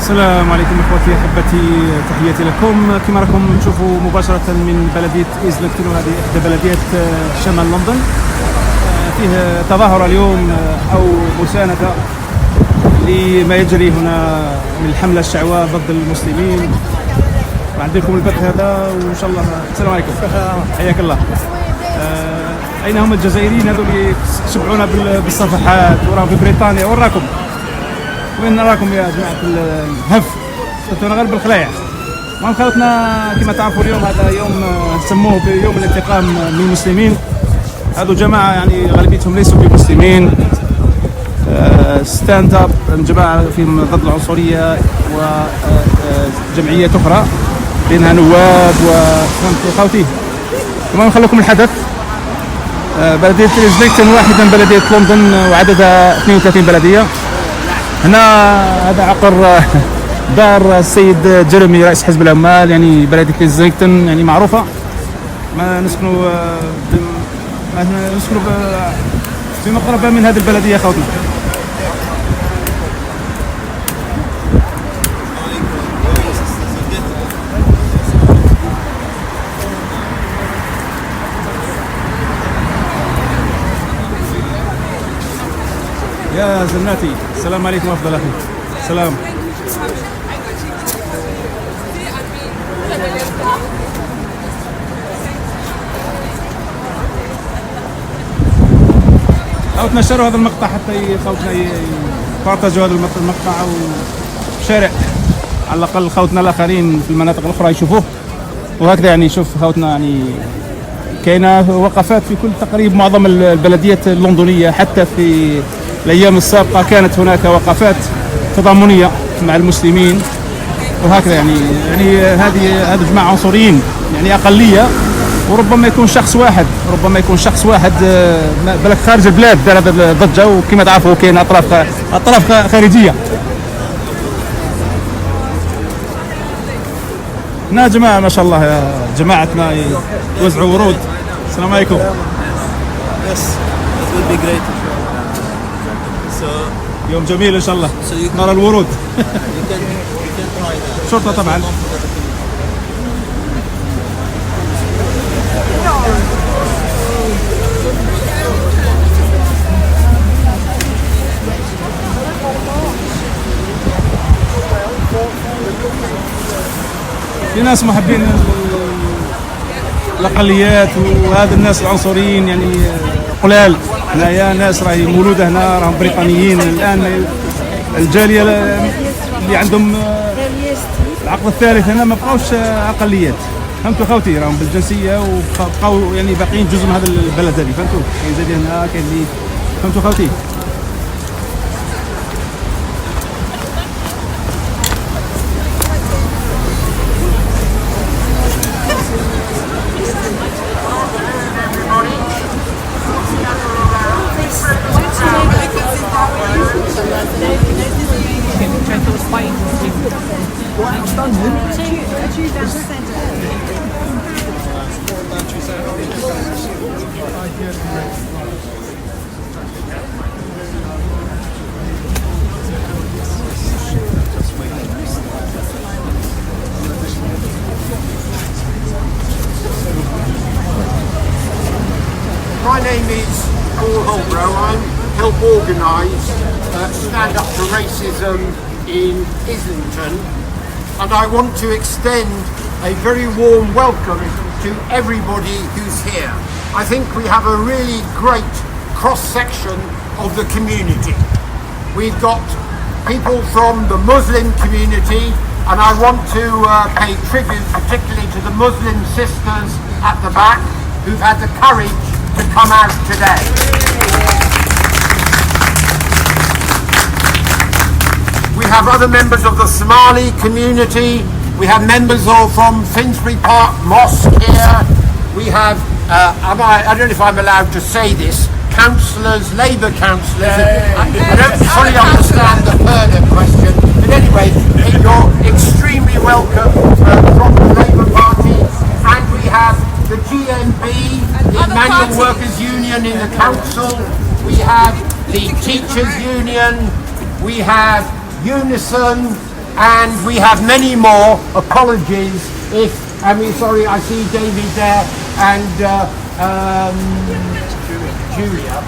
السلام عليكم اخوتي احبتي، تحياتي لكم. كما راكم تشوفوا مباشره من بلديه ايزلينغتون، وهذه احدى بلديات شمال لندن. فيه تظاهره اليوم او مسانده لما يجري هنا من الحمله الشعواء ضد المسلمين. عندي لكم البث هذا وان شاء الله. السلام عليكم، حياك الله. اين هم الجزائريين هذول اللي يشبعونا بالصفحات؟ وراهم في بريطانيا. وين راكم؟ وين نراكم يا جماعة الهف؟ صرتونا غير بالخلايع. المهم خوتنا، كما تعرفوا اليوم هذا يوم سموه بيوم الانتقام من المسلمين. هذو جماعة يعني غالبيتهم ليسوا بمسلمين، ستاند اب، جماعة فيهم ضد العنصرية وجمعيات أخرى بينها نواب وفهمتوا خوتي. المهم نخليكم الحدث. بلدية إيزلينغتون واحدة من بلدية لندن وعددها 32 بلدية. هنا هذا عقر دار السيد جيرمي رئيس حزب العمال، يعني بلدية إيزلينغتون يعني معروفة. ما نسكنوا في مقربة من هذه البلدية خوتنا. يا زناتي، السلام عليكم أفضل أخي. سلام. أو تنشروا هذا المقطع حتى خوتنا يبارتاجوا هذا المقطع أو شارع، على الأقل خوتنا الآخرين في المناطق الأخرى يشوفوه. وهكذا يعني شوف خوتنا، يعني كاينة وقفات في كل تقريب معظم البلديات اللندنية. حتى في الأيام السابقة كانت هناك وقفات تضامنية مع المسلمين وهكذا. يعني هذه جماعة عنصريين، يعني أقلية، وربما يكون شخص واحد بلك خارج البلاد دار هذا الضجة. وكما تعرفوا كاين أطراف خارجية. هنا جماعة ما شاء الله، يا جماعتنا يوزعوا ورود. السلام عليكم. يوم جميل ان شاء الله، نرى الورود. شرطة طبعا. في ناس محبين الاقليات، وهذا الناس العنصريين يعني قلال. هنايا ناس راهي مولوده هنا، راهم بريطانيين. الان الجاليه اللي عندهم العقد الثالث هنا ما بقاوش اقليات، فهمتوا خوتي؟ راهم بالجنسيه وبقاو يعني باقيين جزء من هذا البلد هذه، فهمتوا؟ كاين زاد هنا، كاين اللي فهمتوا خوتي؟ My name is I help organise Stand Up to Racism in Islington, and I want to extend a very warm welcome to everybody who's here. I think we have a really great cross-section of the community. We've got people from the Muslim community, and I want to pay tribute particularly to the Muslim sisters at the back who've had the courage to come out today. We have other members of the Somali community. We have members from Finsbury Park Mosque here. We have, I don't know if I'm allowed to say this, councillors, Labour councillors. I don't fully understand the further question, but anyway, you're extremely welcome from the Labour Party. And we have the GMB, the Manual Workers Union in the council. We have the Teachers Union. We have Unison. and we have many more. Apologies if, sorry, I see David there and Julia,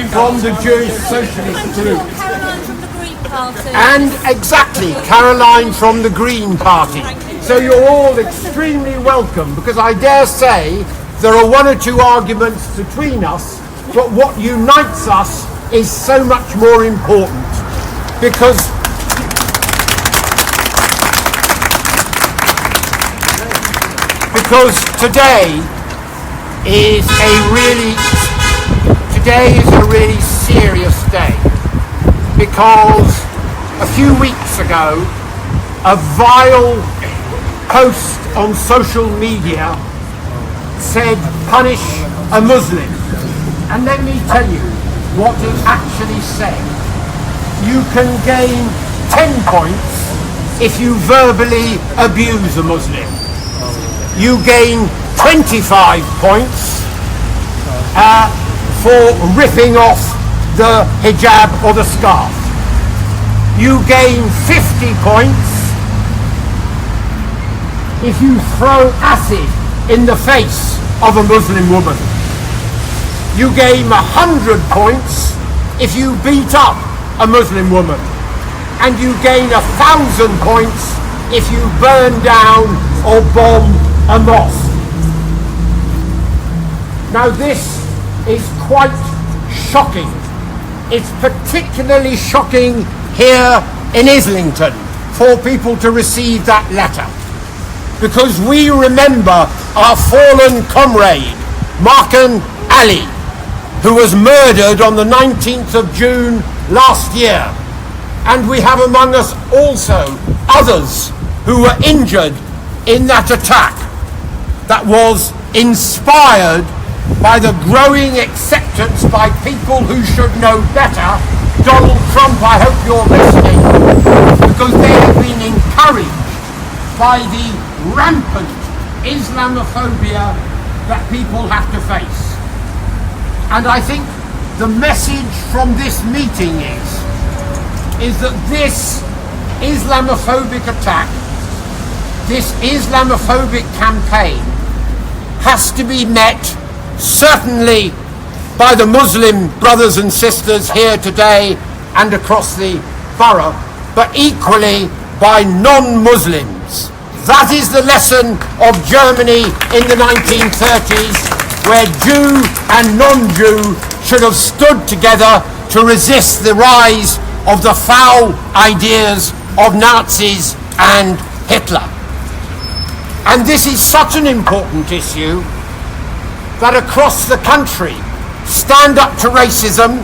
from the Jewish Socialist Group. Caroline from the Green Party. And exactly, Caroline from the Green Party. So you're all extremely welcome, because I dare say there are one or two arguments between us, but what unites us is so much more important, because today is a really serious day, because a few weeks ago a vile post on social media said punish a Muslim, and let me tell you what it actually said. You can gain 10 points if you verbally abuse a Muslim. You gain 25 points for ripping off the hijab or the scarf. You gain 50 points if you throw acid in the face of a Muslim woman. You gain 100 points if you beat up a Muslim woman. And you gain 1,000 points if you burn down or bomb a mosque. Now this is quite shocking. It's particularly shocking here in Islington for people to receive that letter, because we remember our fallen comrade Markan Ali, who was murdered on the 19th of June last year, and we have among us also others who were injured in that attack that was inspired by the growing acceptance by people who should know better. Donald Trump, I hope you're listening, because they have been encouraged by the rampant Islamophobia that people have to face. And I think the message from this meeting is that this Islamophobic attack, this Islamophobic campaign, has to be met certainly by the Muslim brothers and sisters here today and across the borough, but equally by non-Muslims. That is the lesson of Germany in the 1930s, where Jew and non-Jew should have stood together to resist the rise of the foul ideas of Nazis and Hitler. And this is such an important issue that across the country, Stand Up to Racism,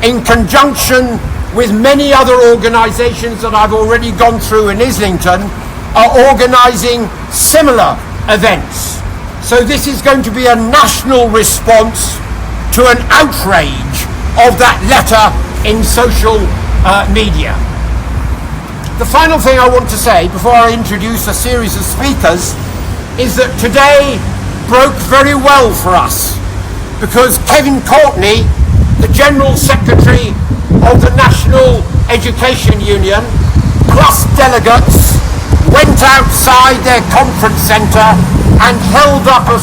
in conjunction with many other organisations that I've already gone through in Islington, are organising similar events. So this is going to be a national response to an outrage of that letter in social media. The final thing I want to say before I introduce a series of speakers is that today broke very well for us, because Kevin Courtney, the General Secretary of the National Education Union, plus delegates, went outside their conference centre and held up a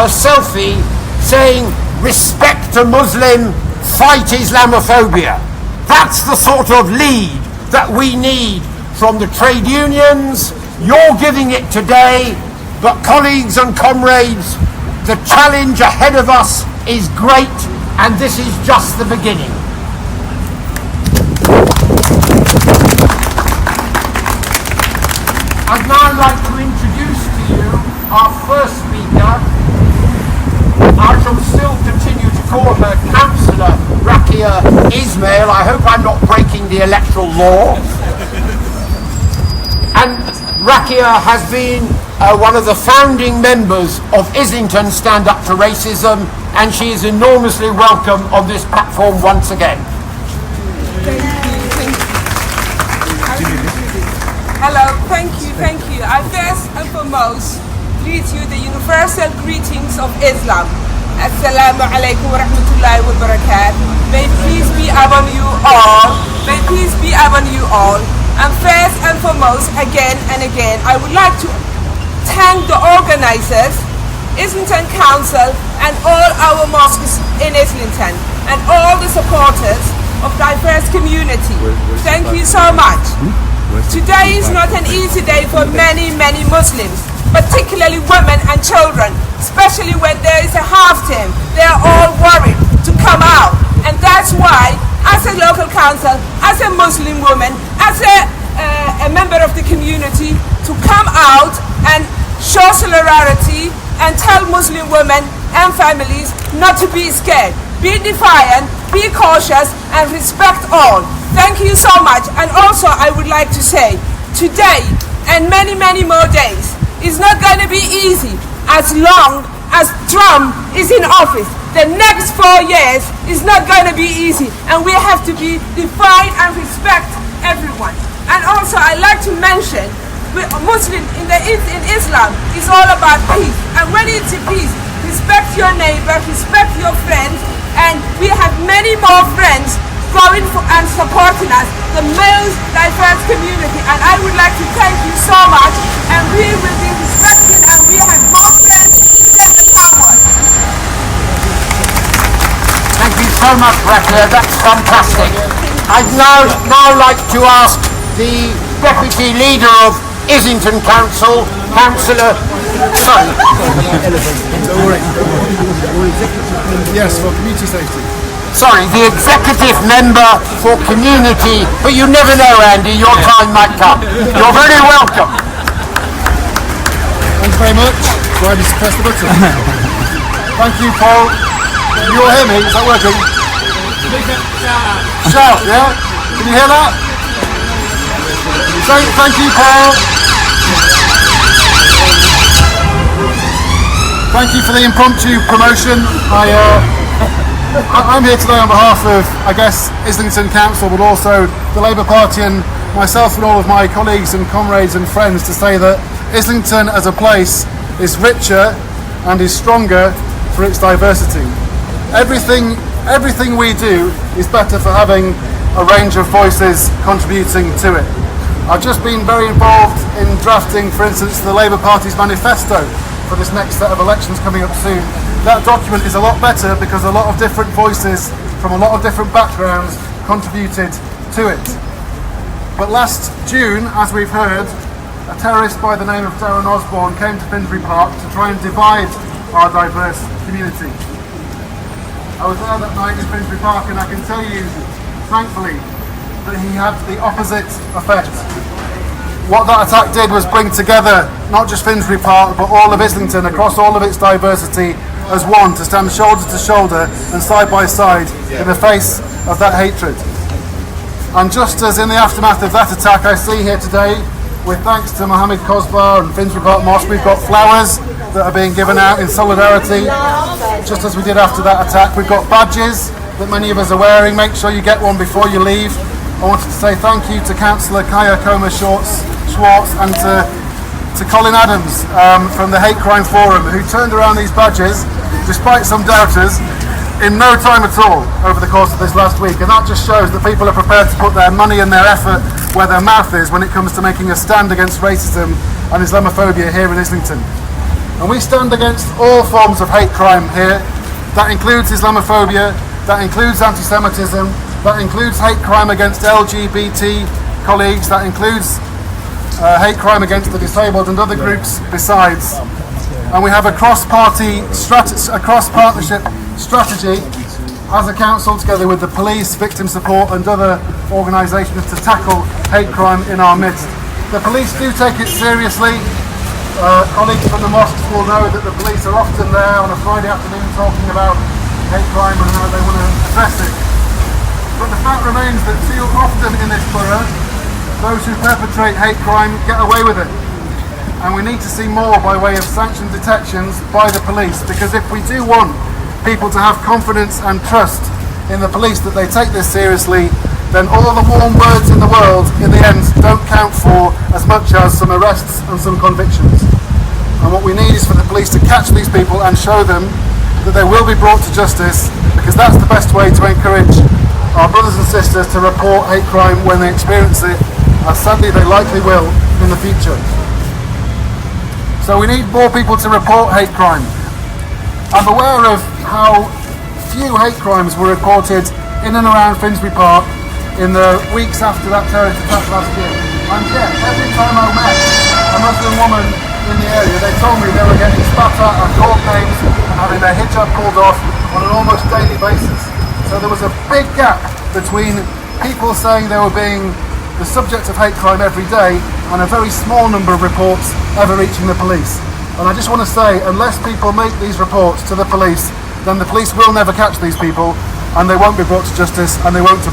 selfie saying, "Respect a Muslim, fight Islamophobia." That's the sort of lead that we need from the trade unions. You're giving it today, but colleagues and comrades, the challenge ahead of us is great, and this is just the beginning. I'd now like to introduce to you our first speaker. I shall still continue to call her Councillor Rakia Ismail. I hope I'm not breaking the electoral law. And Rakia has been one of the founding members of Islington Stand Up to Racism, and she is enormously welcome on this platform once again. Thank you. Hello, thank you. I first and foremost greet you the universal greetings of Islam. Assalamu alaikum wa rahmatullahi wa barakatuh. May peace be upon you all. May peace be upon you all. And first and foremost, again and again, I would like to thank the organizers, Islington Council, and all our mosques in Islington, and all the supporters of diverse community. Thank you so much. Today is not an easy day for many Muslims, particularly women and children, especially when there is a half term. They are all worried to come out, and that's why, as a local council, as a Muslim woman, as a member of the community, to come out and show solidarity and tell Muslim women and families not to be scared. Be defiant, be cautious, and respect all. Thank you so much. And also I would like to say, today and many more days is not going to be easy as long as Trump is in office. The next 4 years is not going to be easy, and we have to be defiant and respect everyone. And also I like to mention, Muslim in Islam is all about peace, and when it's peace, respect your neighbor, respect your friends, and we have many more friends going for and supporting us, the most diverse community. And I would like to thank you so much, and we will be respected, and we have more friends than the cowboys. Thank you so much, Rebecca. That's fantastic. I'd now like to ask the Deputy Leader of Islington Council, Councillor... Sorry. Yes, for community safety. Sorry, the Executive Member for Community, but you never know, Andy, your time might come. You're very welcome. Thanks very much. Do I just press the button? Thank you, Paul. You all hear me? Is that working? Shout, yeah? Can you hear that? Say thank you, Paul. Thank you for the impromptu promotion. I'm here today on behalf of, I guess, Islington Council, but also the Labour Party and myself and all of my colleagues and comrades and friends to say that Islington as a place is richer and is stronger for its diversity. Everything we do is better for having a range of voices contributing to it. I've just been very involved in drafting, for instance, the Labour Party's manifesto for this next set of elections coming up soon. That document is a lot better because a lot of different voices from a lot of different backgrounds contributed to it. But last June, as we've heard, a terrorist by the name of Darren Osborne came to Finsbury Park to try and divide our diverse community. I was there that night in Finsbury Park, and I can tell you, thankfully, that he had the opposite effect. What that attack did was bring together not just Finsbury Park, but all of Islington across all of its diversity as one, to stand shoulder to shoulder and side by side in the face of that hatred. And just as in the aftermath of that attack, I see here today, with thanks to Mohammed Kosbar and Finsbury Park Mosque, we've got flowers that are being given out in solidarity, just as we did after that attack. We've got badges that many of us are wearing. Make sure you get one before you leave. I wanted to say thank you to Councillor Kaya Schwartz and to Colin Adams from the Hate Crime Forum, who turned around these badges, despite some doubters, in no time at all over the course of this last week. And that just shows that people are prepared to put their money and their effort where their mouth is when it comes to making a stand against racism and Islamophobia here in Islington. And we stand against all forms of hate crime here. That includes Islamophobia, that includes anti-Semitism, that includes hate crime against LGBT colleagues, that includes hate crime against the disabled and other groups besides. And we have a cross-partnership strategy as a council, together with the police, victim support and other organisations, to tackle hate crime in our midst. The police do take it seriously. Colleagues from the mosques will know that the police are often there on a Friday afternoon talking about hate crime and how they want to address it. But the fact remains that too often in this borough, those who perpetrate hate crime get away with it. And we need to see more by way of sanctioned detections by the police, because if we do want people to have confidence and trust in the police that they take this seriously, then all the warm words in the world in the end don't count for as much as some arrests and some convictions. And what we need is for the police to catch these people and show them that they will be brought to justice, because that's the best way to encourage our brothers and sisters to report hate crime when they experience it, as sadly they likely will in the future. So we need more people to report hate crime. I'm aware of how few hate crimes were reported in and around Finsbury Park in the weeks after that terrorist attack last year. And yet, every time I met a Muslim woman in the area, they told me they were getting spat at and court names and having their hijab pulled off on an almost daily basis. So there was a big gap between people saying they were being the subject of hate crime every day and a very small number of reports ever reaching the police. And I just want to say, unless people make these reports to the police, then the police will never catch these people and they won't be brought to justice and they won't be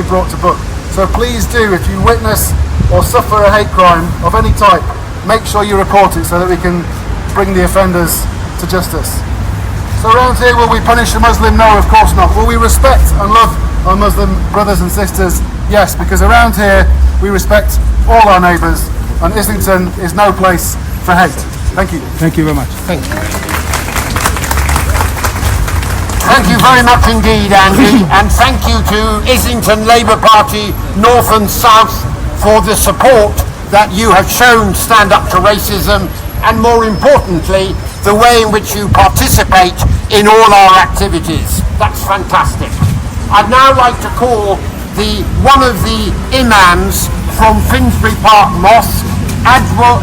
brought to book. So please do, if you witness or suffer a hate crime of any type, make sure you report it so that we can bring the offenders to justice. So around here, will we punish a Muslim? No, of course not. Will we respect and love our Muslim brothers and sisters? Yes, because around here we respect all our neighbours and Islington is no place for hate. Thank you. Thank you very much. Thank you. Thank you very much indeed, Andy, and thank you to Islington Labour Party North and South for the support that you have shown Stand Up to Racism, and more importantly, the way in which you participate in all our activities. That's fantastic. I'd now like to call one of the imams from Finsbury Park Mosque, Admiral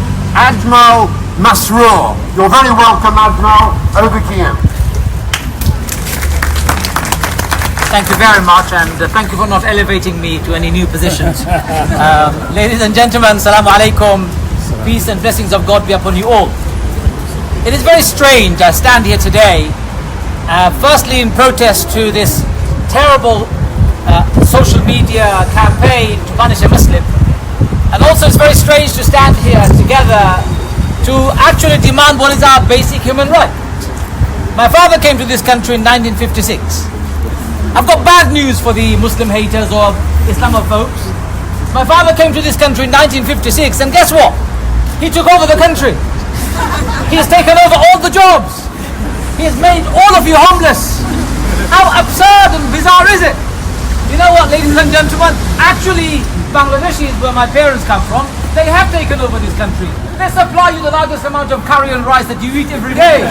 Masroor. You're very welcome, Admiral. Over to you. Thank you very much, and thank you for not elevating me to any new positions. Ladies and gentlemen, Assalamu alaikum. Peace and blessings of God be upon you all. It is very strange I stand here today, firstly in protest to this terrible social media campaign to punish a Muslim, and also it's very strange to stand here together to actually demand what is our basic human right. My father came to this country in 1956. I've got bad news for the Muslim haters or Islamophobes. My father came to this country in 1956, and guess what? He took over the country. He has taken over all the jobs. He has made all of you homeless. How absurd and bizarre is it? You know what, ladies and gentlemen? Actually, Bangladeshis, where my parents come from, they have taken over this country. They supply you the largest amount of curry and rice that you eat every day.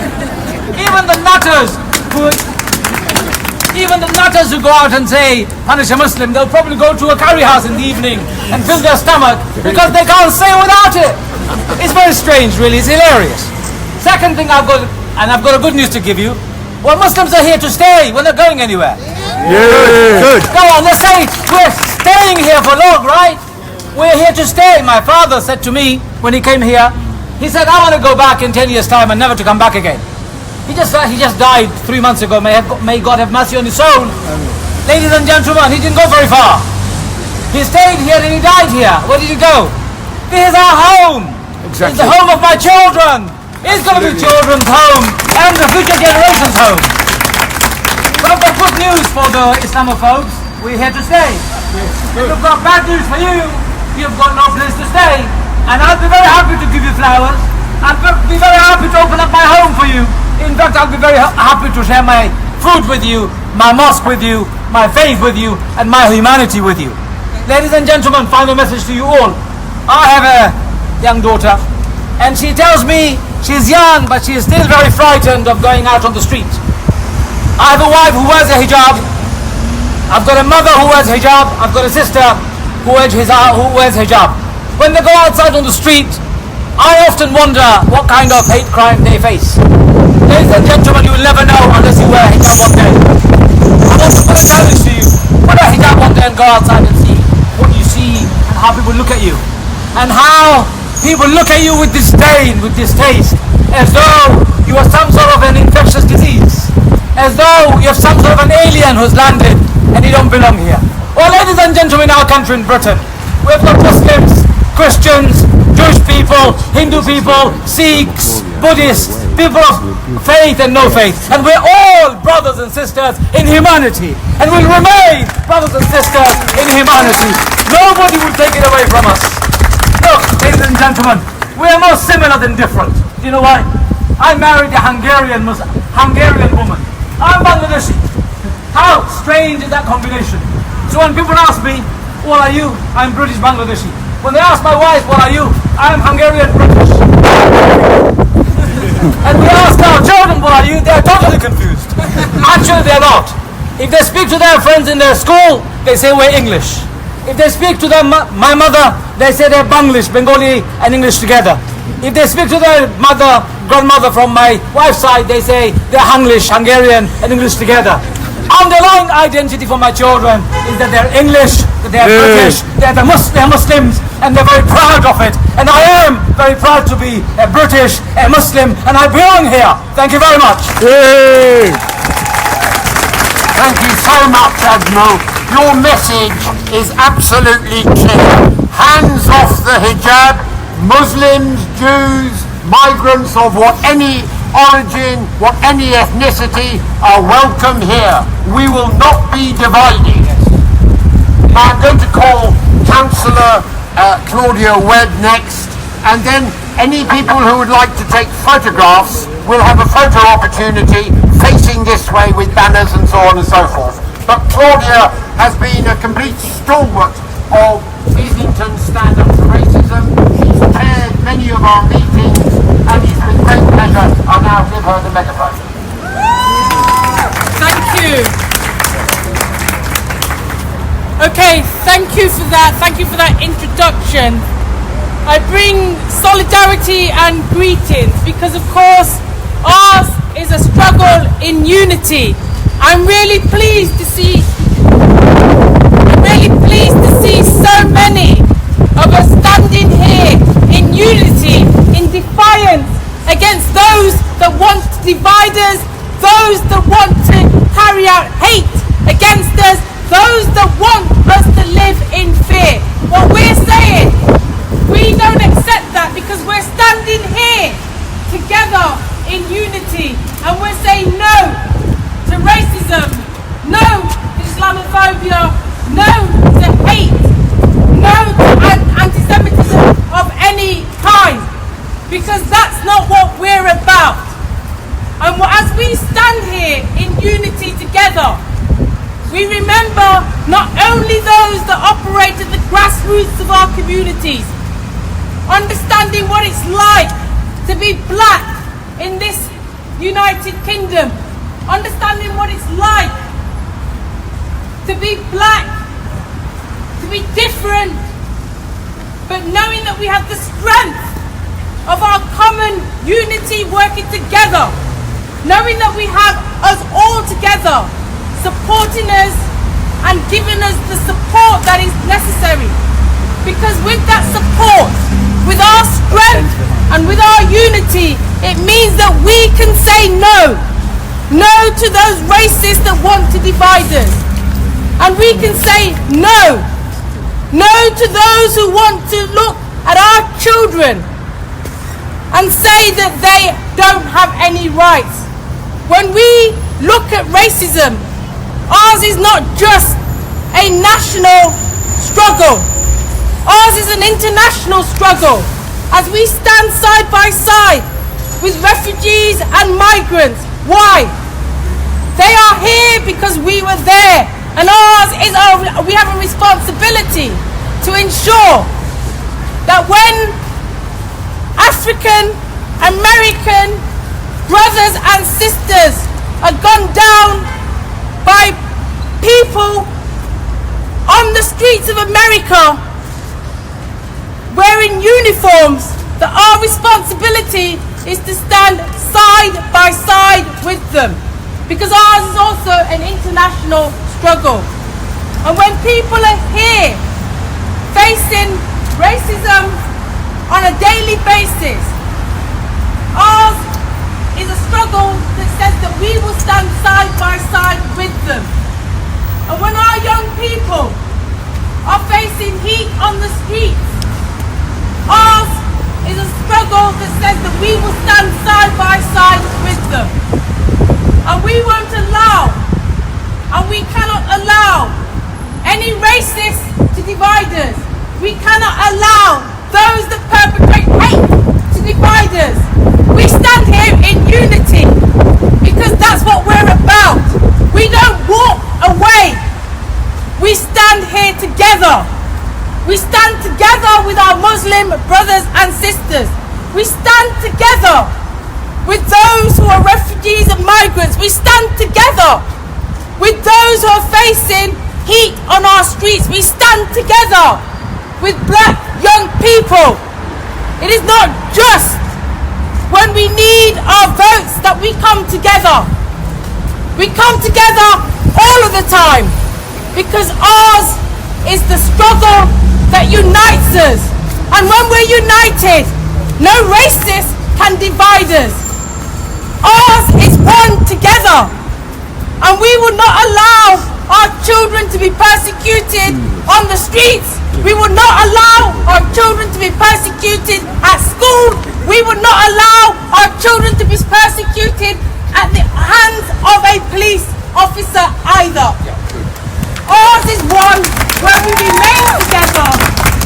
Even the nutters who go out and say, punish a Muslim, they'll probably go to a curry house in the evening and fill their stomach because they can't say without it. It's very strange, really. It's hilarious. Second thing I've got a good news to give you. Well, Muslims are here to stay. We're not going anywhere. Yeah. Good. Go on, let's say it. We're staying here for long, right? We're here to stay. My father said to me when he came here, he said, I want to go back in 10 years' time and never to come back again. He just died 3 months ago. May God have mercy on his soul. Ladies and gentlemen, he didn't go very far. He stayed here and he died here. Where did he go? This is our home. Exactly. It's the home of my children. It's going to be children's home and the future generation's home. So I've got good news for the Islamophobes. We're here to stay. If we've got bad news for you, you've got no place to stay. And I'll be very happy to give you flowers. I'll be very happy to open up my home for you. In fact, I'll be very happy to share my food with you, my mosque with you, my faith with you, and my humanity with you. Ladies and gentlemen, final message to you all. I have a young daughter, and she tells me she's young, but she is still very frightened of going out on the street. I have a wife who wears a hijab. I've got a mother who wears hijab. I've got a sister who wears hijab. When they go outside on the street, I often wonder what kind of hate crime they face. Ladies and gentlemen, you will never know unless you wear hijab one day. I want to put a challenge to you. Put a hijab one day and go outside and see what you see and how people look at you. And how people look at you with disdain, with distaste, as though you are some sort of an infectious disease. As though you're some sort of an alien who's landed and you don't belong here. Well, ladies and gentlemen, in our country in Britain, we've got Muslims, Christians, Jewish people, Hindu people, Sikhs, Buddhists, people of faith and no faith. And we're all brothers and sisters in humanity. And we'll remain brothers and sisters in humanity. Nobody will take it away from us. Look, ladies and gentlemen, we are more similar than different. Do you know why? I married a Hungarian woman. I'm Bangladeshi. How strange is that combination? So when people ask me, what are you? I'm British Bangladeshi. When they ask my wife, what are you? I'm Hungarian British. And we ask our children, what are you? They're totally confused. Actually, they're not. If they speak to their friends in their school, they say we're English. If they speak to my mother, they say they're Banglish, Bengali and English together. If they speak to their grandmother from my wife's side, they say they're Hunglish, Hungarian and English together. Underlying identity for my children is that they're English, that they're British, they're Muslims, and they're very proud of it. And I am very proud to be a British, a Muslim, and I belong here. Thank you very much. Thank you so much, Admiral. Your message is absolutely clear. Hands off the hijab. Muslims, Jews, migrants of any origin, any ethnicity are welcome here. We will not be divided. Now I'm going to call Councillor Claudia Webb next, and then any people who would like to take photographs will have a photo opportunity facing this way with banners and so on and so forth. But Claudia has been a complete stalwart of Islington Stand Up to Racism. She's chaired many of our meetings, and it's with great pleasure I now give her the megaphone. Thank you. Okay, thank you for that. Thank you for that introduction. I bring solidarity and greetings because, of course, ours is a struggle in unity. I'm really pleased to see so many of us standing here in unity, in defiance against those that want to divide us, those that want to carry out hate against us, those that want us to live in fear. What we're saying, we don't accept that because we're standing here together in unity, and we're saying no to racism, no to Islamophobia, no to hate, no to anti-Semitism of any kind, because that's not what we're about. And as we stand here in unity together, we remember not only those that operate at the grassroots of our communities, understanding what it's like to be black in this United Kingdom, understanding what it's like to be black, to be different, but knowing that we have the strength of our common unity working together, knowing that we have us all together supporting us and giving us the support that is necessary. Because with that support, with our strength and with our unity, it means that we can say no. No to those racists that want to divide us. And we can say no. No to those who want to look at our children and say that they don't have any rights. When we look at racism, ours is not just a national struggle. Ours is an international struggle as we stand side by side with refugees and migrants. Why? They are here because we were there, and we have a responsibility to ensure that when African American brothers and sisters are gunned down by people on the streets of America wearing uniforms, that our responsibility is to stand side by side with them, because ours is also an international struggle. And when people are here facing racism on a daily basis, ours is a struggle that says that we will stand side by side with them. And when our young people are facing heat on the streets, ours is a struggle that says that we will stand side by side with them. And we won't allow, and we cannot allow any racists to divide us. We cannot allow those that perpetrate hate to divide us. We stand here in unity because that's what we're about. We don't walk away. We stand stand here together. We stand together with our Muslim brothers and sisters. We stand together with those who are refugees and migrants. We stand together with those who are facing heat on our streets. We stand together with black young people. It is not just when we need our votes that we come together. We come together all of the time because ours is the struggle that unites us. And when we're united, no racist can divide us. Ours is one together. And we will not allow our children to be persecuted on the streets. We will not allow our children to be persecuted at school. We will not allow our children to be persecuted at the hands of a police officer either. Ours is one where we remain together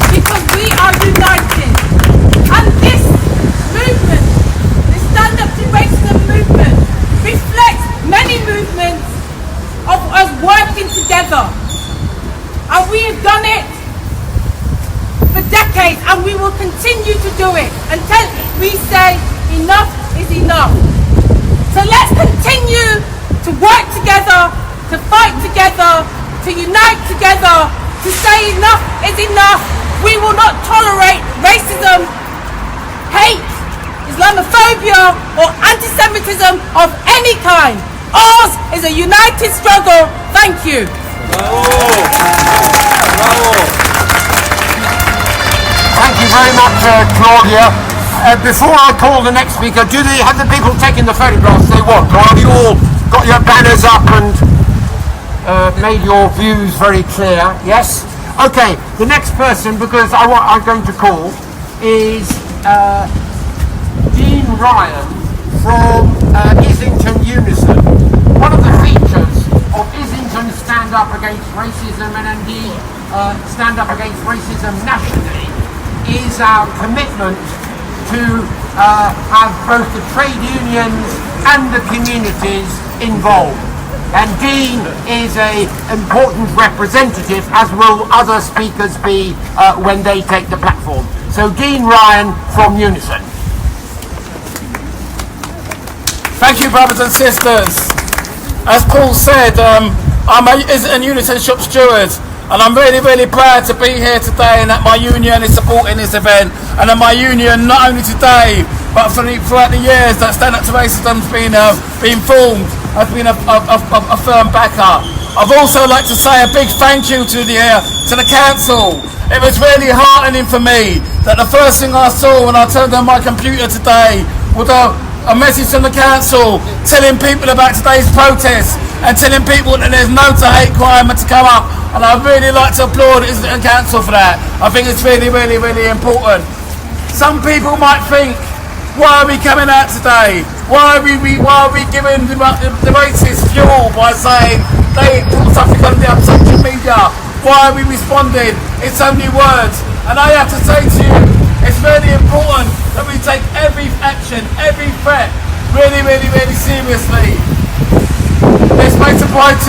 because we are united. And this movement, the Stand Up to Racism movement, reflects many movements of us working together. And we have done it for decades and we will continue to do it until we say enough is enough. So let's continue to work together, to fight together, to unite together, to say enough is enough. We will not tolerate racism, hate, Islamophobia or anti-Semitism of any kind. Ours is a united struggle. Thank you. Thank you very much, Claudia. Before I call the next speaker, have the people taken the photographs they want, or have you all got your banners up and made your views very clear? Yes? Okay, the next person, because I'm going to call, is Dean Ryan from Islington Unison. One of the features of Islington Stand Up Against Racism and indeed Stand Up Against Racism nationally is our commitment to have both the trade unions and the communities involved. And Dean is an important representative, as will other speakers be when they take the platform. So Dean Ryan from Unison. Thank you, brothers and sisters. As Paul said, I'm a Unison shop steward, and I'm really, really proud to be here today and that my union is supporting this event, and that my union, not only today, but throughout the years that Stand Up to Racism's been formed, has been a firm backer. I'd also like to say a big thank you to the council. It was really heartening for me that the first thing I saw when I turned on my computer today was a message from the council telling people about today's protest and telling people that there's no to hate crime and to come up. And I'd really like to applaud the council for that. I think it's really, really, really important. Some people might think, why are we coming out today? Why are we giving the racist fuel by saying they put something on their social media? Why are we responding? It's only words. And I have to say to you, it's really important that we take every action, every threat, really, really, really seriously. This may surprise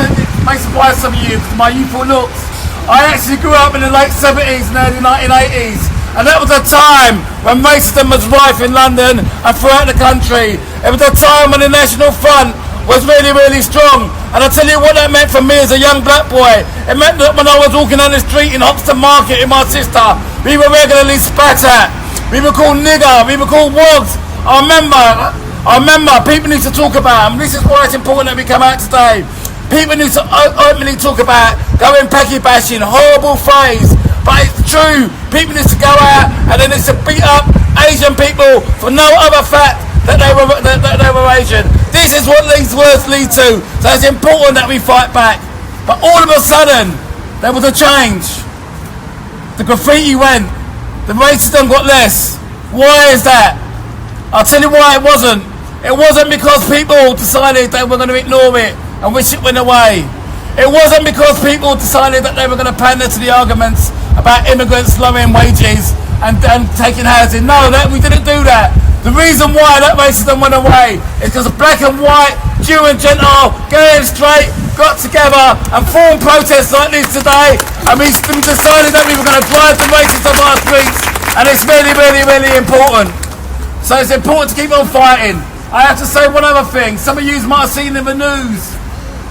some of you, because my youthful looks. I actually grew up in the late 70s and early 1980s. And that was a time when racism was rife in London and throughout the country. It was a time when the National Front was really, really strong. And I tell you what that meant for me as a young black boy. It meant that when I was walking down the street in Hoxton Market with my sister, we were regularly spat at. We were called nigger, we were called wogs. I remember people need to talk about, and this is why it's important that we come out today. People need to openly talk about going pecky bashing, horrible phrase. But it's true, people need to go out and they need to beat up Asian people for no other fact that they were Asian. This is what these words lead to. So it's important that we fight back. But all of a sudden, there was a change. The graffiti went. The racism got less. Why is that? I'll tell you why it wasn't. It wasn't because people decided they were going to ignore it and wish it went away. It wasn't because people decided that they were going to pander to the arguments about immigrants lowering wages and taking housing. No, we didn't do that. The reason why that racism went away is because of black and white, Jew and Gentile, gay and straight, got together and formed protests like this today, and we decided that we were going to drive the racists off our streets, and it's really, really, really important. So it's important to keep on fighting. I have to say one other thing. Some of you might have seen in the news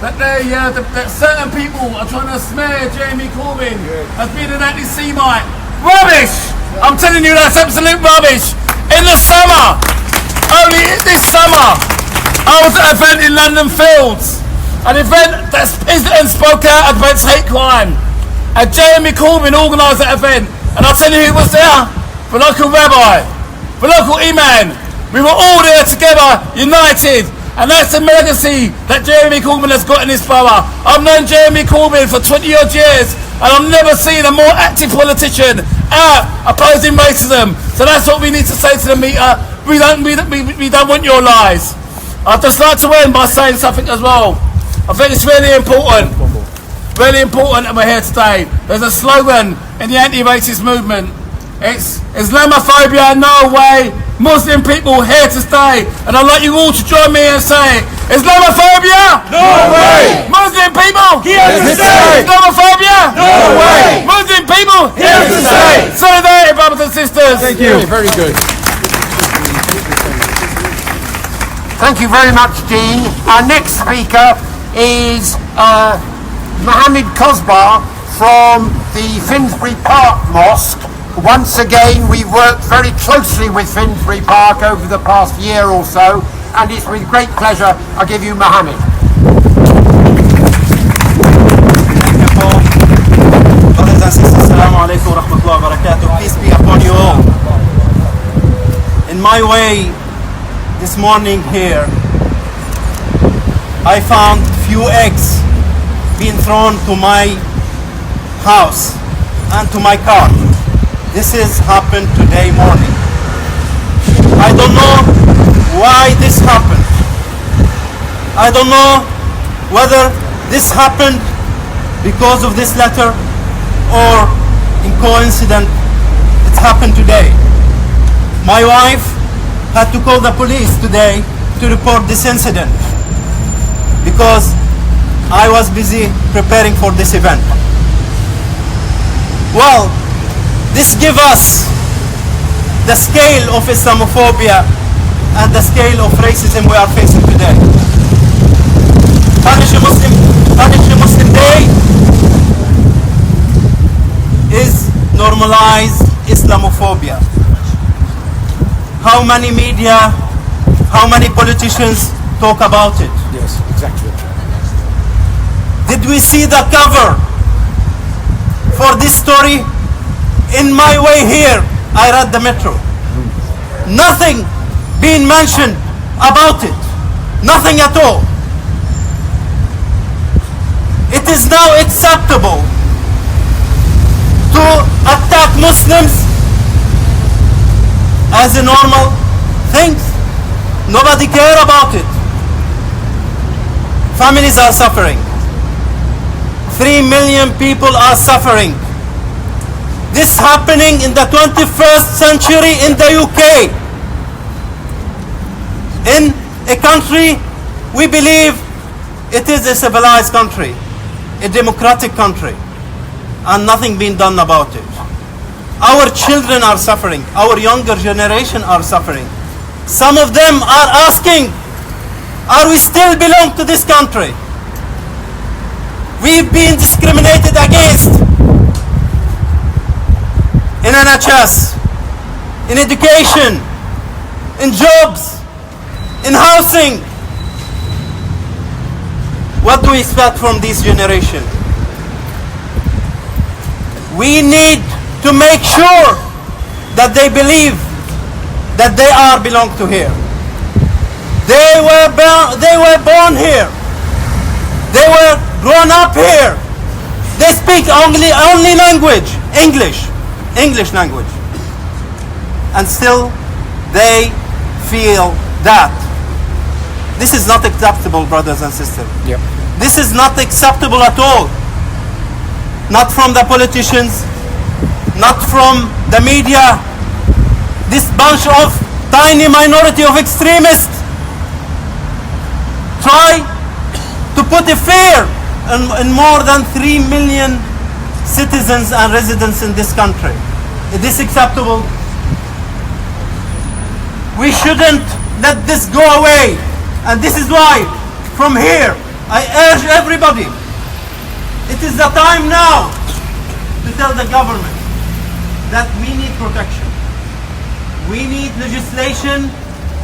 that that certain people are trying to smear Jeremy Corbyn as being an anti-Semite. Rubbish! I'm telling you, that's absolute rubbish. In the summer, only this summer, I was at an event in London Fields, an event that Islington spoke out against hate crime, and Jeremy Corbyn organised that event, and I'll tell you who was there, the local rabbi, the local imam. We were all there together, united, and that's the legacy that Jeremy Corbyn has got in his borough. I've known Jeremy Corbyn for 20 odd years, and I've never seen a more active politician out opposing racism. So that's what we need to say to the media. We don't want your lies. I'd just like to end by saying something as well. I think it's really important that we're here today. There's a slogan in the anti-racist movement. It's Islamophobia, no way. Muslim people here to stay. And I'd like you all to join me and say, Islamophobia? No way! Muslim people? Here to stay! Islamophobia? No way! Muslim people? Here to stay! Solidarity, brothers and sisters! Thank you. Very good. Thank you very much, Dean. Our next speaker is Mohammed Kosbar from the Finsbury Park Mosque. Once again, we've worked very closely with Finsbury Park over the past year or so, and it's with great pleasure I give you Mohammed. Thank you, Paul. Brothers and sisters, Assalamu alaikum, ورحمة الله وبركاته. Peace be upon you all. In my way this morning here, I found few eggs being thrown to my house and to my car. This has happened today morning. I don't know why this happened. I don't know whether this happened because of this letter or in coincidence it happened today. My wife had to call the police today to report this incident because I was busy preparing for this event. Well, this gives us the scale of Islamophobia and the scale of racism we are facing today. Punish a Muslim Day is normalized Islamophobia. How many media, how many politicians talk about it? Yes, exactly. Did we see the cover for this story? In my way here, I read the Metro. Nothing being mentioned about it. Nothing at all. It is now acceptable to attack Muslims as a normal thing. Nobody cares about it. Families are suffering. 3 million people are suffering. This happening in the 21st century in the UK. In a country we believe it is a civilized country, a democratic country, and nothing being done about it. Our children are suffering. Our younger generation are suffering. Some of them are asking, are we still belong to this country? We've been discriminated against in NHS, in education, in jobs, in housing. What do we expect from this generation? We need to make sure that they believe that they are belong to here. They were born here. They were grown up here. They speak only language, English language. And still they feel that. This is not acceptable, brothers and sisters. Yep. This is not acceptable at all. Not from the politicians, not from the media. This bunch of tiny minority of extremists try to put a fear in more than 3 million citizens and residents in this country. Is this acceptable? We shouldn't let this go away. And this is why, from here, I urge everybody, it is the time now to tell the government that we need protection. We need legislation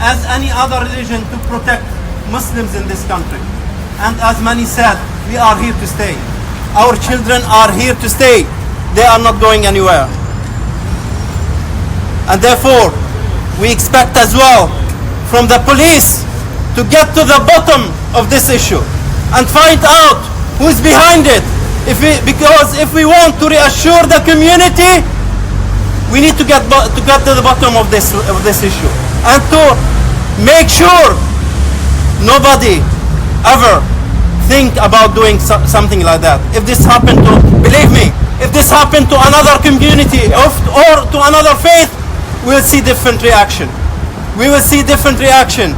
as any other religion to protect Muslims in this country. And as many said, we are here to stay. Our children are here to stay. They are not going anywhere. And therefore, we expect as well from the police to get to the bottom of this issue and find out who's behind it. Because if we want to reassure the community, we need to get to the bottom of this issue and to make sure nobody ever think about doing something like that. If this happened to, believe me, if this happened to another community or to another faith, we'll see different reaction. We will see different reaction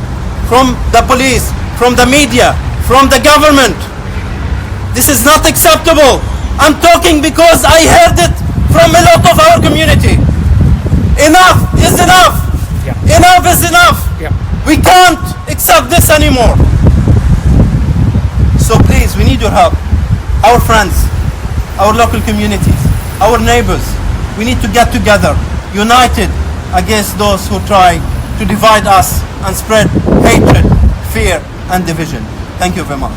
from the police, from the media, from the government. This is not acceptable. I'm talking because I heard it from a lot of our community. Enough is enough. Yeah. Enough is enough. Yeah. We can't accept this anymore. So please, we need your help. Our friends, our local communities, our neighbors, we need to get together, united against those who try to divide us and spread hatred, fear, and division. Thank you very much.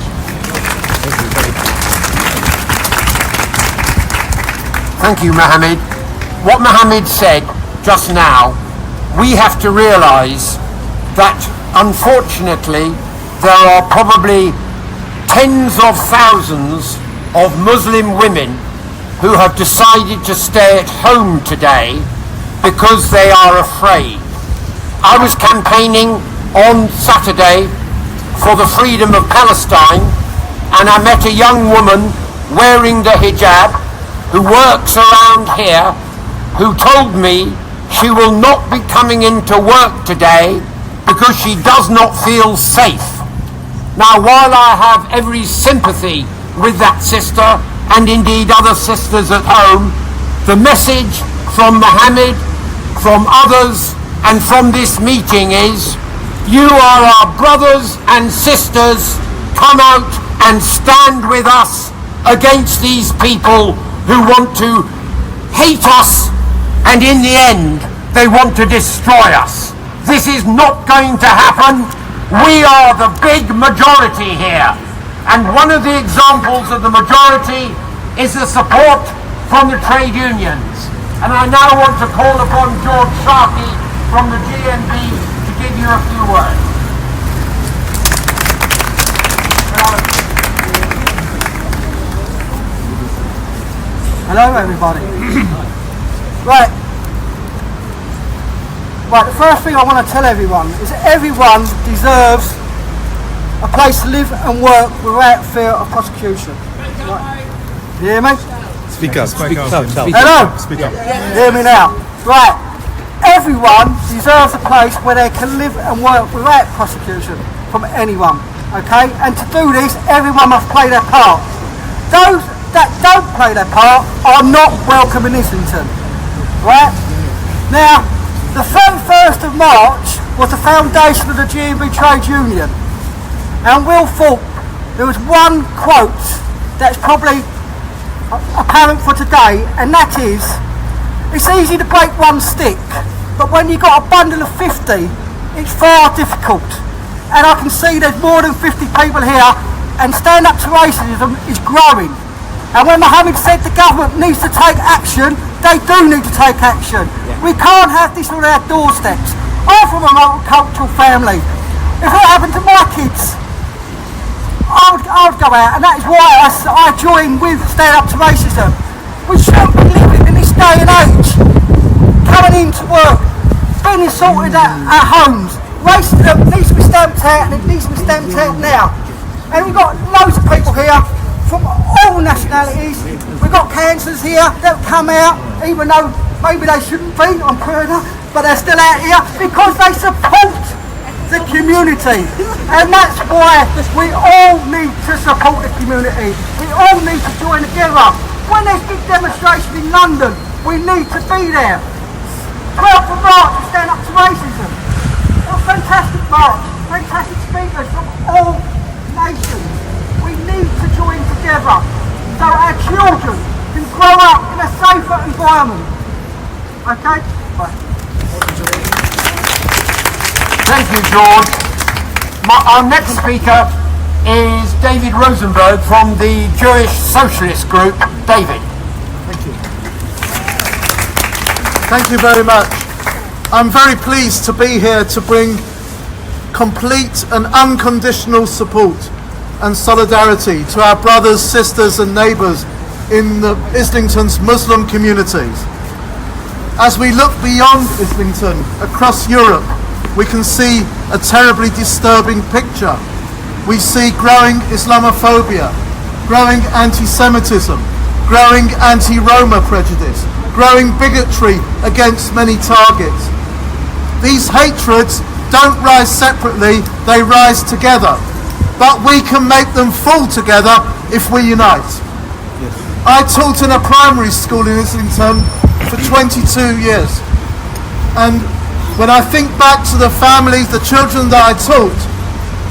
Thank you, Mohammed. What Mohammed said just now, we have to realise that unfortunately there are probably tens of thousands of Muslim women who have decided to stay at home today because they are afraid. I was campaigning on Saturday for the freedom of Palestine, and I met a young woman wearing the hijab who works around here, who told me she will not be coming into work today because she does not feel safe. Now, while I have every sympathy with that sister, and indeed other sisters at home, the message from Mohammed, from others, and from this meeting is, you are our brothers and sisters, come out and stand with us against these people who want to hate us, and in the end they want to destroy us. This is not going to happen. We are the big majority here, and one of the examples of the majority is the support from the trade unions. And I now want to call upon George Sharkey from the GMB to give you a few words. Hello everybody. Right, the first thing I want to tell everyone is that everyone deserves a place to live and work without fear of prosecution. Right. You hear me? Speak up. Hello? Speak up. Hear me now. Right, everyone deserves a place where they can live and work without prosecution from anyone, okay? And to do this, everyone must play their part. Those that don't play their part are not welcome in Islington, right? Now, the 31st of March was the foundation of the GMB Trade Union, and Will thought there was one quote that's probably apparent for today, and that is, it's easy to break one stick, but when you've got a bundle of 50, it's far difficult. And I can see there's more than 50 people here, and stand up to racism is growing. And when Mohammed said the government needs to take action, they do need to take action. Yeah. We can't have this on our doorsteps. I'm from a multicultural family. If it happened to my kids, I would go out, and that is why I joined with Stand Up to Racism. We shouldn't be living in this day and age, coming into work, being insulted at our homes. Racism needs to be stamped out, and it needs to be stamped out now. And we've got loads of people here from all nationalities. We've got councillors here that come out, even though maybe they shouldn't be, I'm putting up, but they're still out here because they support the community. And that's why we all need to support the community. We all need to join together. When there's big demonstrations in London, we need to be there. 12th of March to stand up to racism. What a fantastic march. Fantastic speakers from all nations. We need to join together so our children can grow up in a safer environment. Okay? Bye. Thank you, George. Our next speaker is David Rosenberg from the Jewish Socialist Group. David. Thank you. Thank you very much. I'm very pleased to be here to bring complete and unconditional support and solidarity to our brothers, sisters and neighbours in the Islington's Muslim communities. As we look beyond Islington, across Europe, we can see a terribly disturbing picture. We see growing Islamophobia, growing anti-Semitism, growing anti-Roma prejudice, growing bigotry against many targets. These hatreds don't rise separately, they rise together. But we can make them fall together if we unite. Yes. I taught in a primary school in Islington for 22 years. And when I think back to the families, the children that I taught,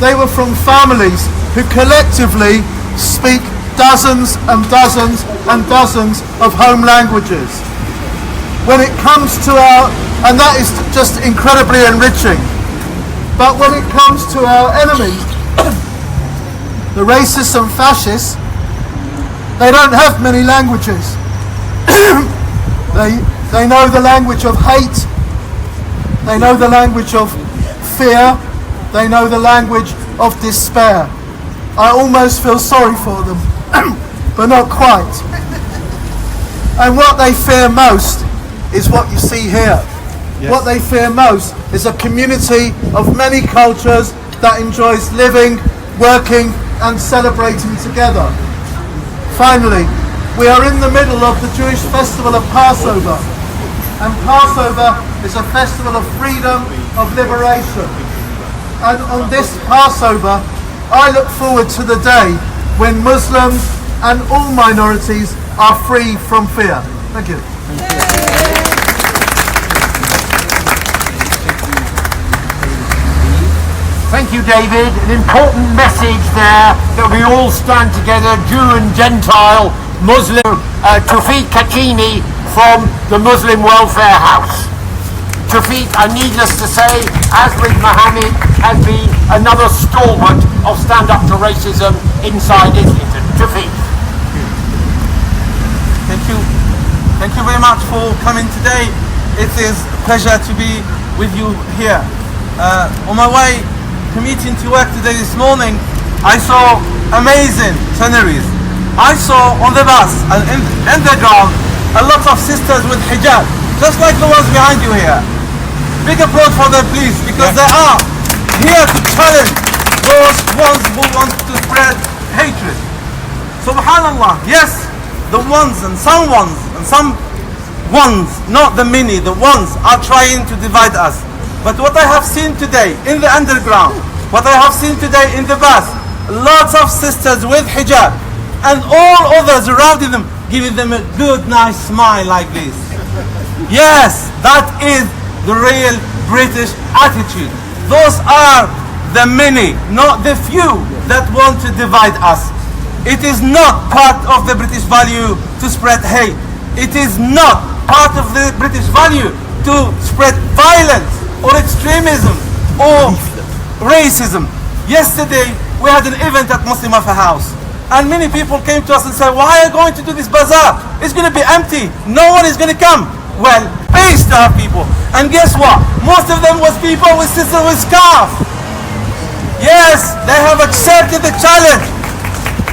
they were from families who collectively speak dozens and dozens and dozens of home languages. When it comes to and that is just incredibly enriching. But when it comes to our enemies, the racists and fascists, they don't have many languages. They know the language of hate, they know the language of fear, they know the language of despair. I almost feel sorry for them, but not quite. And what they fear most is what you see here. Yes. What they fear most is a community of many cultures that enjoys living, working and celebrating together. Finally, we are in the middle of the Jewish festival of Passover. And Passover is a festival of freedom, of liberation. And on this Passover, I look forward to the day when Muslims and all minorities are free from fear. Thank you. Thank you, David. An important message there that we all stand together, Jew and Gentile, Muslim. Tawfiq Kachini from the Muslim Welfare House. Tawfiq, needless to say, as with Mohammed, has been another stalwart of stand up to racism inside Islington. Tawfiq. Thank you. Thank you very much for coming today. It is a pleasure to be with you here. On my way commuting to work today this morning, I saw amazing sceneries. I saw on the bus and in the ground a lot of sisters with hijab, just like the ones behind you here. Big applause for them, please, because they are here to challenge those ones who want to spread hatred. Subhanallah, yes, the ones and some ones, not the many, the ones are trying to divide us. But what I have seen today in the underground, what I have seen today in the bus, lots of sisters with hijab and all others around them, giving them a good, nice smile like this. Yes, that is the real British attitude. Those are the many, not the few, that want to divide us. It is not part of the British value to spread hate. It is not part of the British value to spread violence or extremism or racism. Yesterday we had an event at Muslim House and many people came to us and said, why are you going to do this bazaar? It's going to be empty, no one is going to come. Well, please to have people, and guess what, most of them was people with sisters with scarf. Yes, they have accepted the challenge.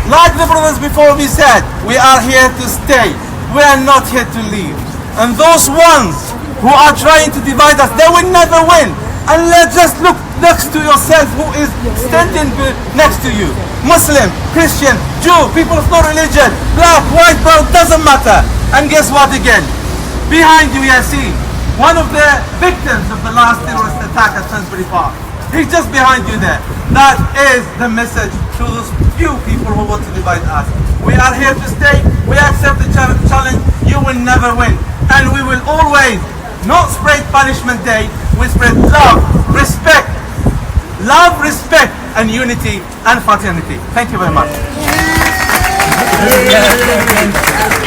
Like the brothers before me said, we are here to stay, we are not here to leave. And those ones who are trying to divide us, they will never win. And let's just look next to yourself who is standing next to you. Muslim, Christian, Jew, people of no religion, black, white, brown, doesn't matter. And guess what again? Behind you, Yasin, one of the victims of the last terrorist attack at Sainsbury Park. He's just behind you there. That is the message to those few people who want to divide us. We are here to stay. We accept the challenge. You will never win. And we will always not spread punishment day. We spread love, respect, and unity and fraternity. Thank you very much.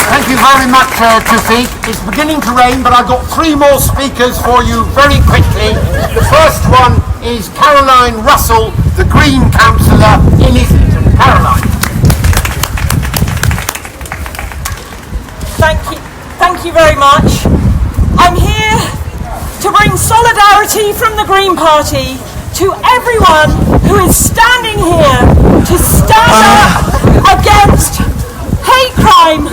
Thank you very much, توخي. It's beginning to rain, but I've got 3 more speakers for you very quickly. The first one is Caroline Russell, the Green Councillor in Islington. Caroline. Thank you very much. I'm here to bring solidarity from the Green Party to everyone who is standing here to stand up against hate crime,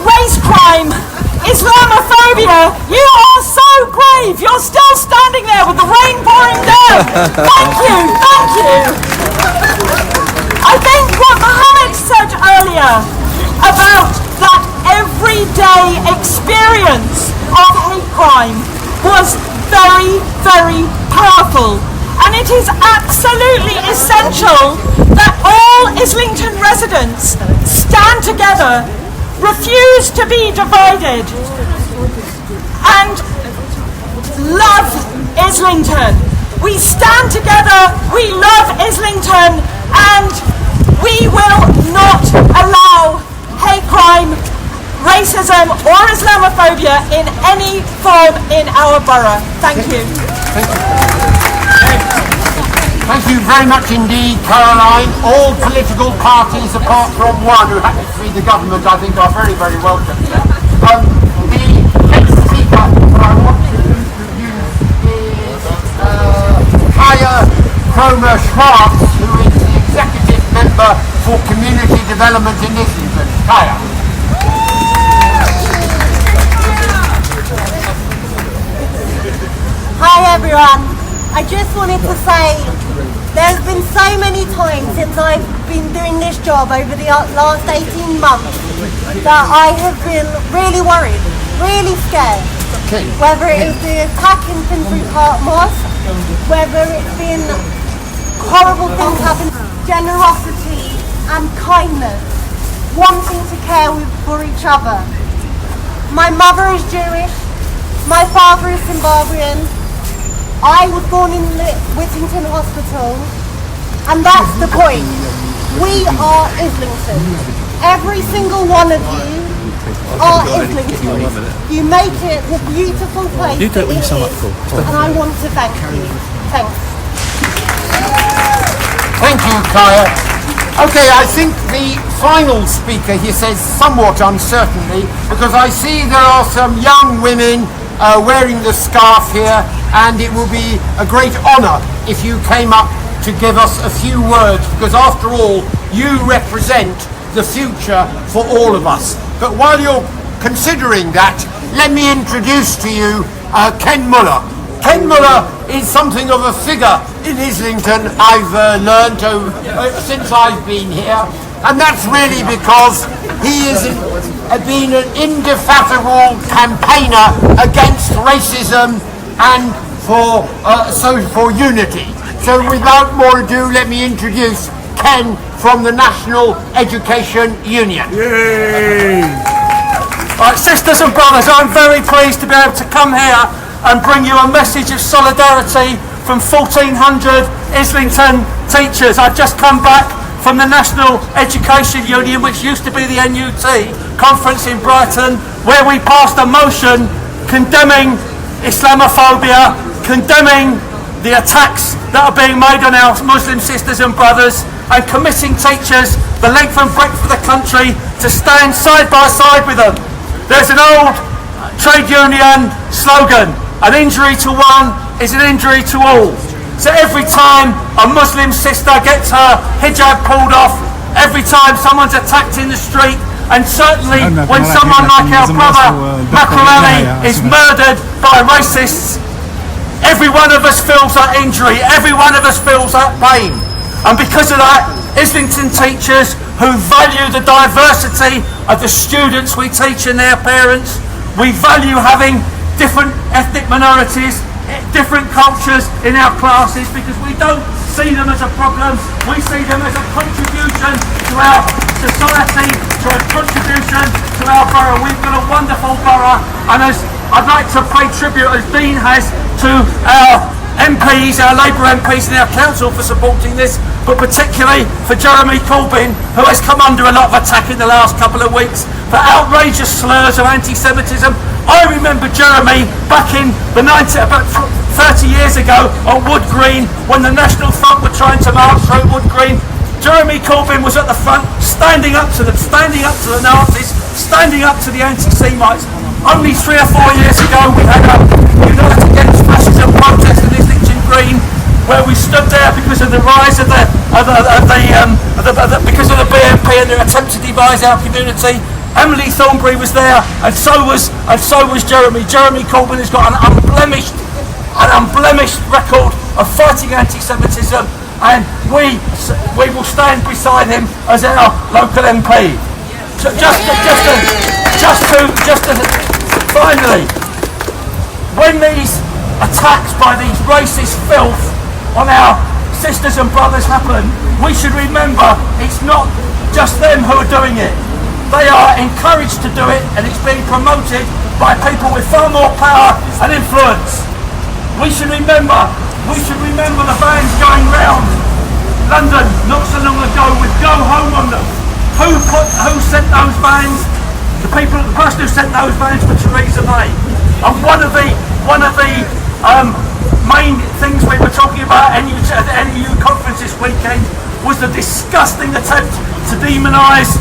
race crime, Islamophobia. You are so brave. You're still standing there with the rain pouring down. Thank you. I think what Mohammed said earlier about that everyday experience of hate crime was very, very powerful. And it is absolutely essential that all Islington residents stand together, refuse to be divided, and love Islington. We stand together, we love Islington, and we will not allow hate crime, racism or Islamophobia in any form in our borough. Thank you. Thank you very much indeed, Caroline. All political parties, apart from one who happens to be the government, I think are very, very welcome. The next speaker that I want to introduce is Kaya Cromer-Schwartz, who is the Executive Member for Community Development in Islington. Kaya. Hi everyone. I just wanted to say there's been so many times since I've been doing this job over the last 18 months that I have been really worried, really scared. Whether it is the attack in Finsbury Park Mosque, whether it's been horrible things happening, generosity and kindness, wanting to care for each other. My mother is Jewish, my father is Zimbabwean. I was born in Whittington Hospital, and that's the point. We are Islington. Every single one of you are Islington. You make it the beautiful place it is, and I want to thank you. Thanks. Thank you, Kaya. Okay, I think the final speaker here says somewhat uncertainly, because I see there are some young women wearing the scarf here, and it will be a great honour if you came up to give us a few words, because after all, you represent the future for all of us. But while you're considering that, let me introduce to you Ken Muller. Ken Muller is something of a figure in Islington, I've learned since I've been here, and that's really because he has been an indefatigable campaigner against racism and for unity. So without more ado, let me introduce Ken from the National Education Union. Yay! Right, sisters and brothers, I'm very pleased to be able to come here and bring you a message of solidarity from 1,400 Islington teachers. I've just come back from the National Education Union, which used to be the NUT conference in Brighton, where we passed a motion condemning Islamophobia, condemning the attacks that are being made on our Muslim sisters and brothers, and committing teachers the length and breadth of the country to stand side by side with them. There's an old trade union slogan: an injury to one is an injury to all. So every time a Muslim sister gets her hijab pulled off, every time someone's attacked in the street, and certainly when someone like our brother Makarali is murdered by racists, every one of us feels that injury, every one of us feels that pain. And because of that, Islington teachers who value the diversity of the students we teach and their parents, we value having different ethnic minorities different cultures in our classes, because we don't see them as a problem, we see them as a contribution to our society, to a contribution to our borough. We've got a wonderful borough, and as I'd like to pay tribute, as Dean has, to our MPs, our Labour MPs in our council for supporting this, but particularly for Jeremy Corbyn, who has come under a lot of attack in the last couple of weeks for outrageous slurs of anti-Semitism. I remember Jeremy back in the about 30 years ago on Wood Green, when the National Front were trying to march through Wood Green. Jeremy Corbyn was at the front, standing up to them, standing up to the Nazis, standing up to the anti-Semites. Only 3 or 4 years ago we had a United Against Fascism protest in Islington Green, where we stood there because of the rise of because of the BNP and their attempt to devise our community. Emily Thornberry was there, and so was Jeremy. Jeremy Corbyn has got an unblemished record of fighting anti-Semitism, and we will stand beside him as our local MP. Finally, when these attacks by these racist filth on our sisters and brothers happen, we should remember it's not just them who are doing it. They are encouraged to do it, and it's being promoted by people with far more power and influence. We should remember the vans going round London not so long ago with "Go Home" on them. Who sent those vans? The person who sent those vans was Theresa May. And one of the main things we were talking about at the NEU conference this weekend was the disgusting attempt to demonise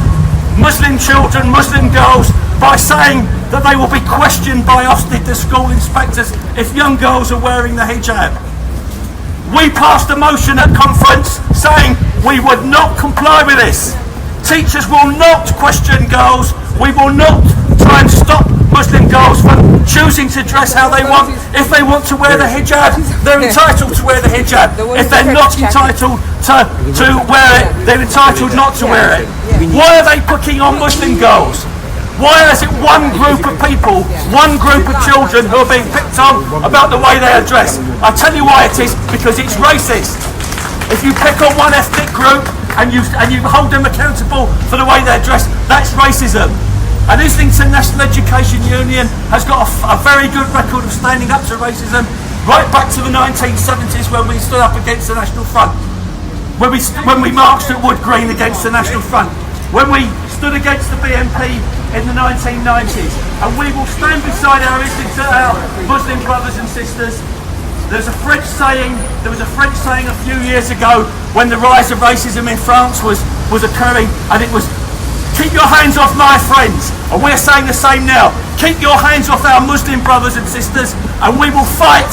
Muslim children, Muslim girls, by saying that they will be questioned by Ofsted, the school inspectors, if young girls are wearing the hijab. We passed a motion at conference saying we would not comply with this. Teachers will not question girls. We will not try and stop Muslim girls from choosing to dress how they want. If they want to wear the hijab, they're entitled to wear the hijab. If they're not entitled to wear it, they're entitled not to wear it. Why are they picking on Muslim girls? Why is it one group of people, one group of children who are being picked on about the way they are dressed? I'll tell you why it is, because it's racist. If you pick on one ethnic group and you hold them accountable for the way they're dressed, that's racism. And Islington National Education Union has got a very good record of standing up to racism, right back to the 1970s when we stood up against the National Front, when we marched at Wood Green against the National Front, when we stood against the BNP in the 1990s, and we will stand beside our Muslim brothers and sisters. There was a French saying a few years ago when the rise of racism in France was occurring, and it was, "Keep your hands off my friends." And we're saying the same now. Keep your hands off our Muslim brothers and sisters, and we will fight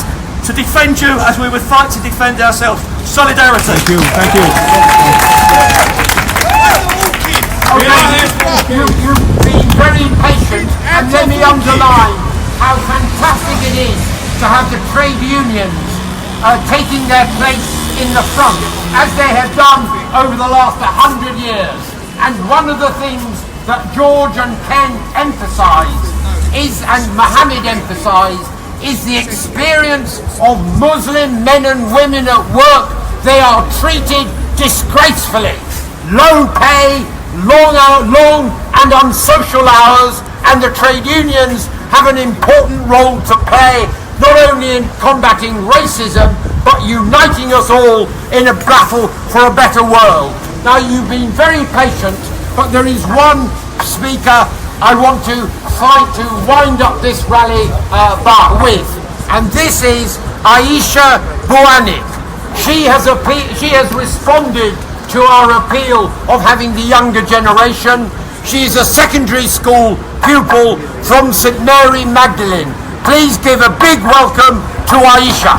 to defend you as we would fight to defend ourselves. Solidarity. Thank you. Thank you. You've been very patient, and let me underline how fantastic it is to have the trade unions taking their place in the front, as they have done over the last 100 years. And one of the things that George and Ken emphasised is, and Mohammed emphasised, is the experience of Muslim men and women at work. They are treated disgracefully. Low pay, long and unsocial hours, and the trade unions have an important role to play, not only in combating racism, but uniting us all in a battle for a better world. Now, you've been very patient, but there is one speaker I want to wind up this rally with, and this is Aisha Buanik. She has responded to our appeal of having the younger generation. She is a secondary school pupil from St Mary Magdalene. Please give a big welcome to Aisha.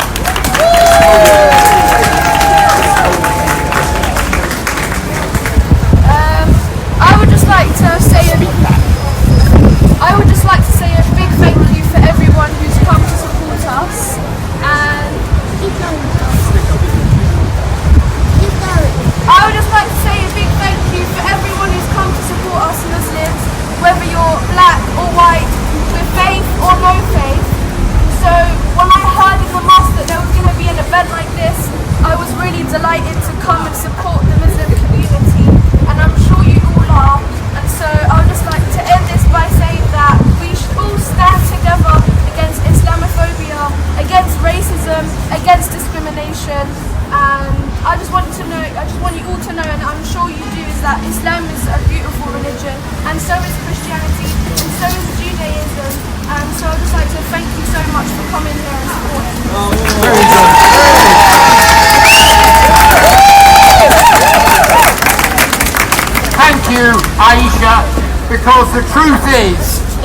I would just like to say a big thank you for everyone who's come to support us, and I would just like to say a big thank you for everyone who's come to support us Muslims, whether you're black or white, with faith or no faith. So when I heard in the because the truth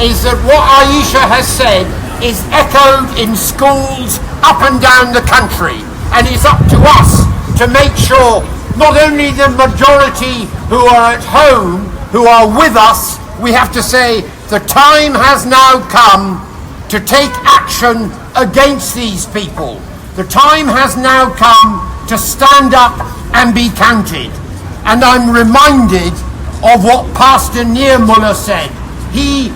is that what Aisha has said is echoed in schools up and down the country, and it's up to us to make sure not only the majority who are at home, who are with us, we have to say the time has now come to take action against these people. The time has now come to stand up and be counted. And I'm reminded of what Pastor Niemöller said. He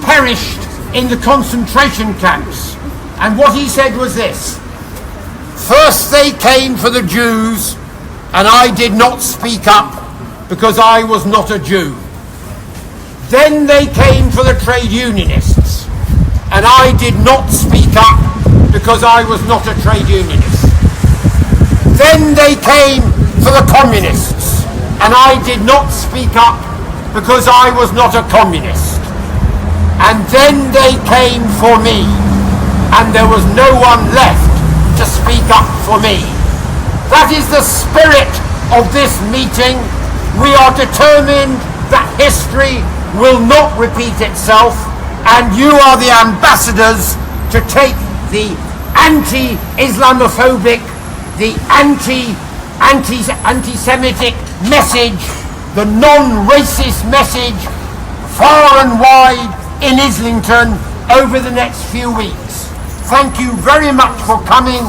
perished in the concentration camps. And what he said was this: first they came for the Jews, and I did not speak up because I was not a Jew. Then they came for the trade unionists, and I did not speak up because I was not a trade unionist. Then they came for the communists, and I did not speak up because I was not a communist. And then they came for me, and there was no one left to speak up for me. That is the spirit of this meeting. We are determined that history will not repeat itself, and you are the ambassadors to take the anti-Islamophobic, the anti-Semitic message, the non-racist message far and wide in Islington over the next few weeks. Thank you very much for coming,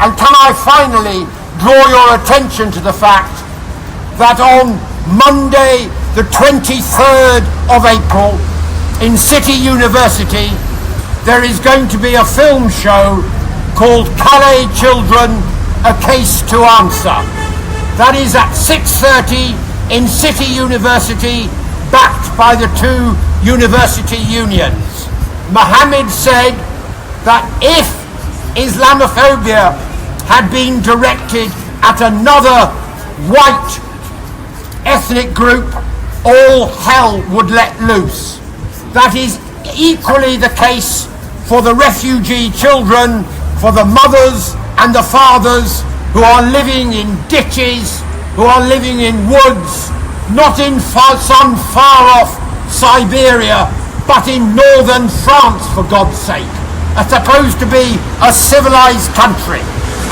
and can I finally draw your attention to the fact that on Monday the 23rd of April in City University there is going to be a film show called Calais Children, A Case to Answer. That is at 6:30 in City University, backed by the two university unions. Mohammed said that if Islamophobia had been directed at another white ethnic group, all hell would let loose. That is equally the case for the refugee children, for the mothers and the fathers who are living in ditches, who are living in woods, not in some far-off Siberia, but in northern France, for God's sake, are supposed to be a civilized country.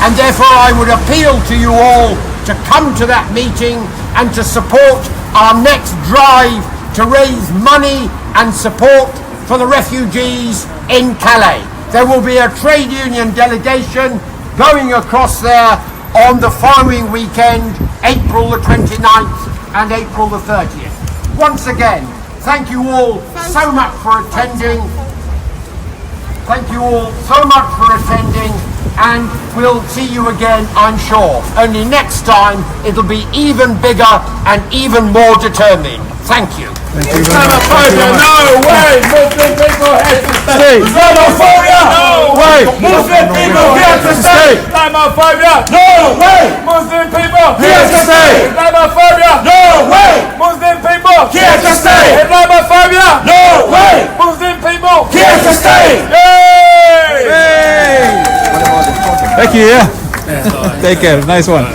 And therefore I would appeal to you all to come to that meeting and to support our next drive to raise money and support for the refugees in Calais. There will be a trade union delegation going across there on the following weekend, April the 29th and April the 30th. Once again, thank you all so much for attending. Thank you all so much for attending, and we'll see you again, I'm sure. Only next time it'll be even bigger and even more determined. Thank you. Thank you very much. No way! Muslim people here to stay! Islamophobia! No way! Muslim people here to stay! Islamophobia! No way! Muslim people here to stay! Islamophobia! No way! Muslim people here to stay! Islamophobia! No way! Muslim people here to stay! Yay! Thank you. Yeah. Take care. Nice one.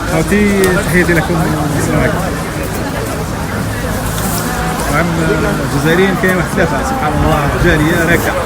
اخوتي تحياتي لكم. السلام عليكم. طبعا الجزائريين كاين واحد ثلاثه سبحان الله جاليه راكعه